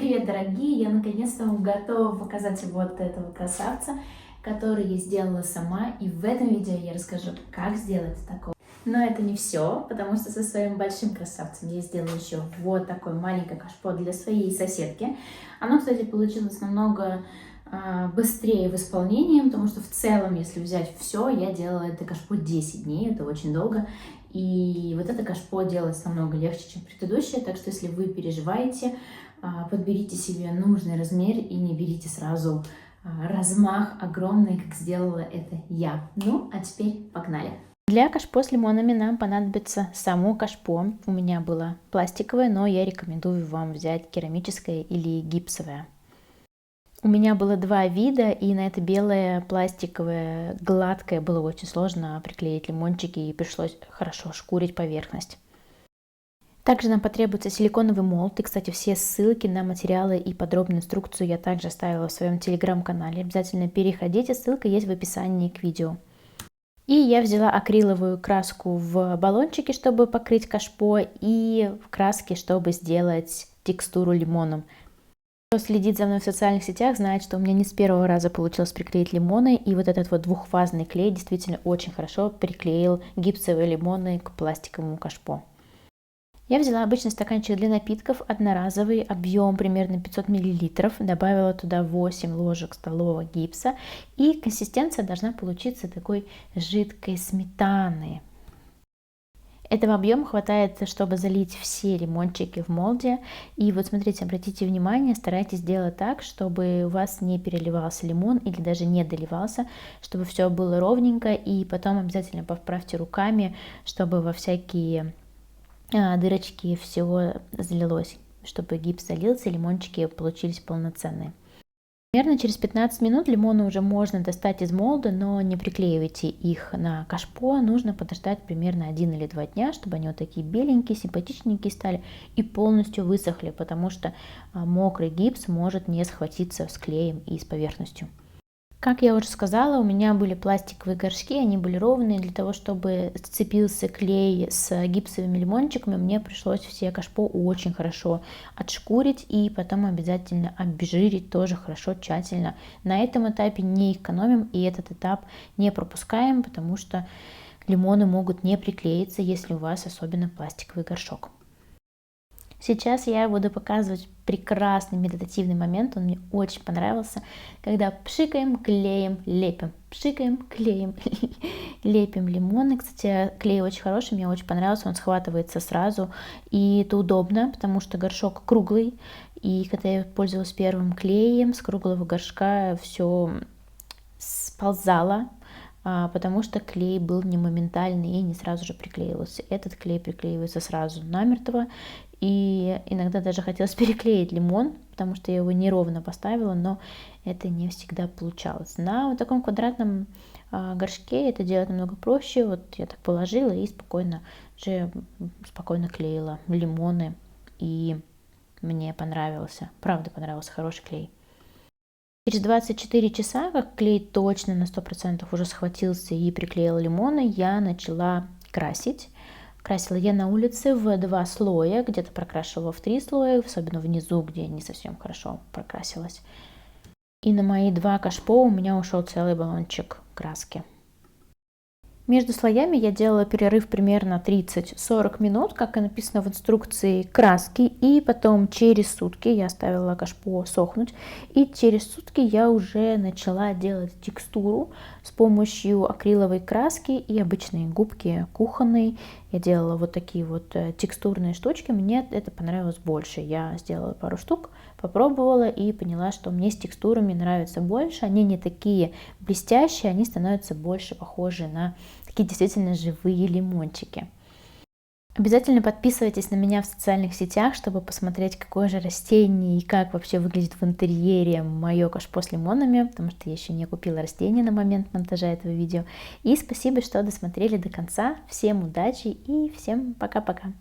Привет, дорогие! Я наконец-то готова показать вот этого красавца, который я сделала сама. И в этом видео я расскажу, как сделать такое. Но это не все, потому что со своим большим красавцем я сделала еще вот такое маленькое кашпо для своей соседки. Оно, кстати, получилось намного быстрее в исполнении, потому что в целом, если взять все, я делала это кашпо 10 дней, это очень долго. И вот это кашпо делать намного легче, чем предыдущее, так что если вы переживаете, подберите себе нужный размер и не берите сразу размах огромный, как сделала это я. Ну, а теперь погнали! Для кашпо с лимонами нам понадобится само кашпо. У меня было пластиковое, но я рекомендую вам взять керамическое или гипсовое. У меня было два вида, и на это белое, пластиковое, гладкое было очень сложно приклеить лимончики, и пришлось хорошо шкурить поверхность. Также нам потребуется силиконовый молд, и, кстати, все ссылки на материалы и подробную инструкцию я также оставила в своем телеграм-канале. Обязательно переходите, ссылка есть в описании к видео. И я взяла акриловую краску в баллончике, чтобы покрыть кашпо, и в краске, чтобы сделать текстуру лимоном. Кто следит за мной в социальных сетях, знает, что у меня не с первого раза получилось приклеить лимоны, и вот этот вот двухфазный клей действительно очень хорошо приклеил гипсовые лимоны к пластиковому кашпо. Я взяла обычный стаканчик для напитков, одноразовый, объем примерно 500 мл, добавила туда 8 ложек столовых гипса, и консистенция должна получиться такой жидкой сметаны. Этого объема хватает, чтобы залить все лимончики в молде. И вот смотрите, обратите внимание, старайтесь делать так, чтобы у вас не переливался лимон или даже не доливался, чтобы все было ровненько. И потом обязательно поправьте руками, чтобы во всякие дырочки всего залилось, чтобы гипс залился, лимончики получились полноценные. Примерно через 15 минут лимоны уже можно достать из молда, но не приклеивайте их на кашпо. Нужно подождать примерно 1 или 2 дня, чтобы они вот такие беленькие, симпатичненькие стали и полностью высохли, потому что мокрый гипс может не схватиться с клеем и с поверхностью. Как я уже сказала, у меня были пластиковые горшки, они были ровные. Для того, чтобы сцепился клей с гипсовыми лимончиками, мне пришлось все кашпо очень хорошо отшкурить и потом обязательно обезжирить тоже хорошо, тщательно. На этом этапе не экономим и этот этап не пропускаем, потому что лимоны могут не приклеиться, если у вас особенно пластиковый горшок. Сейчас я буду показывать прекрасный медитативный момент, он мне очень понравился, когда пшикаем, клеем, лепим, пшикаем, клеем, лепим лимоны. Кстати, клей очень хороший, мне очень понравился, он схватывается сразу, и это удобно, потому что горшок круглый, и когда я пользовалась первым клеем, с круглого горшка все сползало, потому что клей был не моментальный и не сразу же приклеивался. Этот клей приклеивается сразу намертво, и иногда даже хотелось переклеить лимон, потому что я его неровно поставила, но это не всегда получалось. На вот таком квадратном горшке это делать намного проще. Вот я так положила и спокойно клеила лимоны, и мне понравился, правда понравился, хороший клей. Через 24 часа, как клей точно на 100% уже схватился и приклеил лимоны, я начала красить. Красила я на улице в 2 слоя, где-то прокрашивала в 3 слоя, особенно внизу, где не совсем хорошо прокрасилась. И на мои 2 кашпо у меня ушел целый баллончик краски. Между слоями я делала перерыв примерно 30-40 минут, как и написано в инструкции, краски, и потом через сутки я оставила кашпо сохнуть, и через сутки я уже начала делать текстуру с помощью акриловой краски и обычной губки кухонной. Я делала вот такие вот текстурные штучки, мне это понравилось больше. Я сделала пару штук, попробовала и поняла, что мне с текстурами нравится больше. Они не такие блестящие, они становятся больше похожи на такие действительно живые лимончики. Обязательно подписывайтесь на меня в социальных сетях, чтобы посмотреть, какое же растение и как вообще выглядит в интерьере мое кашпо с лимонами, потому что я еще не купила растение на момент монтажа этого видео. И спасибо, что досмотрели до конца. Всем удачи и всем пока-пока!